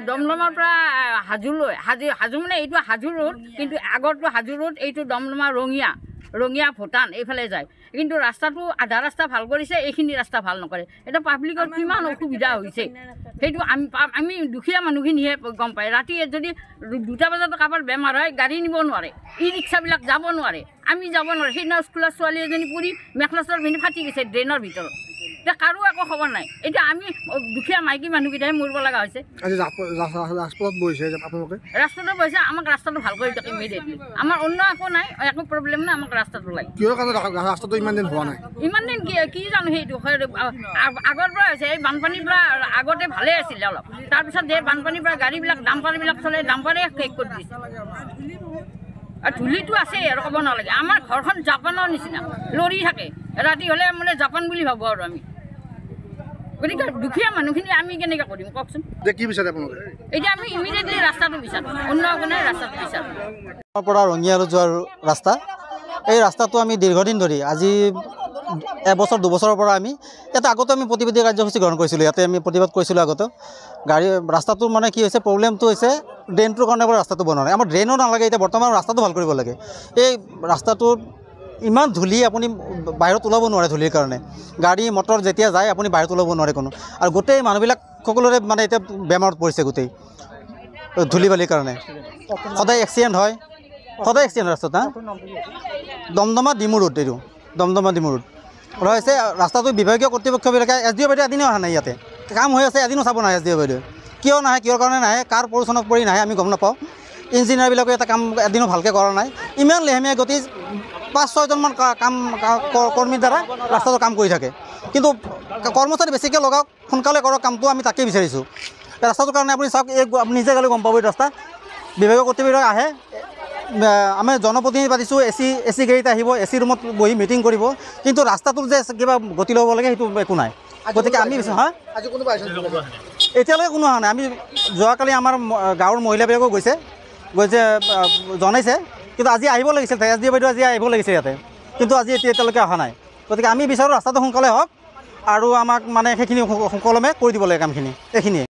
দমদমাৰ পৰা হাজোলৈ হাজো মানে এইটো হাজো ৰোড কিন্তু আগৰটো হাজো ৰোড এইটো দমদমা ৰঙিয়া ভূটান এইফালে যায় কিন্তু ৰাস্তাটো আধা ৰাস্তা ভাল কৰিছে এইখিনি ৰাস্তা ভাল নকৰে এটা পাব্লিকৰ কিমান অসুবিধা হৈছে সেইটো আমি দুখীয়া মানুহখিনিহে গম পায় ৰাতি যদি 2টা বজাত কাৰোবাৰ বেমাৰ হয় গাড়ী নিব নোৱাৰে ই ৰিক্সাবিলাক যাব নোৱাৰে আমি যাব নোৱাৰে সেইদিনা স্কুলৰ ছোৱালী এজনী পৰি মেখেলা চাদৰ পিন্ধি ফাটি গৈছে ড্ৰেইনৰ ভিতৰত এতিয়া কাৰো একো খবৰ নাই এতিয়া আমি দুখীয়া মাইকী মানুহকেইটাই মৰিব লগা হৈছে ৰাস্তাত বহিছে আমাক ৰাস্তাটো ভাল কৰি দিয়ক ইমিডিয়েটলি আমাৰ অন্য একো নাই একো প্ৰব্লেম নাই আমাক ৰাস্তাটো লাগে কিহৰ কাৰণে ৰাস্তাটো ইমান দিন হোৱা নাই ইমান দিন কি জানো সেইটো আগৰ পৰা হৈছে এই বানপানীৰ পৰা আগতে ভালে আছিলে অলপ তাৰপিছত যে বানপানীৰ পৰা গাড়ীবিলাক ডাম্পাৰবিলাক চলে ডাম্পাৰে শেষ কৰি দিছে আৰু ধূলিটো আছে আৰু ক'ব নালাগে আমাৰ ঘৰখন জাপানৰ নিচিনা লৰি থাকে ৰাতি হ'লে মানে জাপান বুলি ভাবোঁ আৰু আমি গতিকে দুখীয়া মানুহখিনি আমি কেনেকৈ কৰিম কওকচোন কি বিচাৰে আপোনালোকে এতিয়া আমি ইমিডিয়েটলি ৰাস্তাটো বিচাৰোঁ অন্য একো নাই ৰাস্তাটো বিচাৰোঁ পৰা ৰঙিয়ালৈ যোৱাৰ ৰাস্তা এই ৰাস্তাটো আমি দীৰ্ঘদিন ধৰি আজি এবছৰ 2 বছৰৰ পৰা আমি ইয়াতে আগতে আমি প্ৰতিবাদী কাৰ্যসূচী গ্ৰহণ কৰিছিলোঁ ইয়াতে আমি প্ৰতিবাদ কৰিছিলোঁ আগতে ৰাস্তাটোৰ মানে কি হৈছে প্ৰব্লেমটো হৈছে ড্ৰেইনটোৰ কাৰণে পৰা ৰাস্তাটো বনোৱা নাই আমাৰ ড্ৰেইনো নালাগে এতিয়া বৰ্তমান ৰাস্তাটো ভাল কৰিব লাগে এই ৰাস্তাটোৰ ইমান ধূলি আপুনি বাহিৰত ওলাব নোৱাৰে ধূলিৰ কাৰণে গাড়ী মটৰ যেতিয়া যায় আপুনি বাহিৰত ওলাব নোৱাৰে কোনো আৰু গোটেই মানুহবিলাক সকলোৰে মানে এতিয়া বেমাৰত পৰিছে গোটেই ধূলি বালিৰ কাৰণে সদায় এক্সিডেণ্ট হয় সদায় এক্সিডেণ্ট ৰাস্তাত দমদমা ডিমু ৰোড এইটো দমদমা ডিমু ৰোড হৈছে ৰাস্তাটো বিভাগীয় কৰ্তৃপক্ষবিলাকে SDO বাইদেউ এদিনো অহা নাই ইয়াতে কাম হৈ আছে এদিনো চাব নাই SDO বাইদেউ কিয় নাহে কিহৰ কাৰণে নাহে কাৰ পৰিচালনাত পৰি নাহে আমি গম নাপাওঁ ইঞ্জিনিয়াৰবিলাকে এটা কাম এদিনো ভালকৈ কৰা নাই ইমান লেহেমীয়া গতি 5-6জনমান কৰ্মীৰ দ্বাৰা ৰাস্তাটো কাম কৰি থাকে কিন্তু কৰ্মচাৰী বেছিকৈ লগাওক সোনকালে কৰক কামটো আমি তাকেই বিচাৰিছোঁ ৰাস্তাটোৰ কাৰণে আপুনি চাওক আপুনি নিজে গ'লে গম পাব এই ৰাস্তা বিভাগীয় কৰ্তৃপক্ষ আহে আমি জনপ্ৰতিনিধি পাতিছোঁ AC গাড়ীত আহিব AC ৰুমত বহি মিটিং কৰিব কিন্তু ৰাস্তাটোৰ যে কিবা গতি ল'ব লাগে সেইটো একো নাই গতিকে আমি এতিয়ালৈকে কোনো অহা নাই আমি যোৱাকালি আমাৰ গাঁৱৰ মহিলাবিলাকেও গৈছে জনাইছে কিন্তু আজি আহিব লাগিছিল SDO বাইদেউ আজি আহিব লাগিছিল ইয়াতে কিন্তু আজি এতিয়ালৈকে অহা নাই গতিকে আমি বিচাৰোঁ ৰাস্তাটো সোনকালে হওক আৰু আমাক মানে সেইখিনি সুকলমে কৰি দিব লাগে কামখিনি এইখিনিয়ে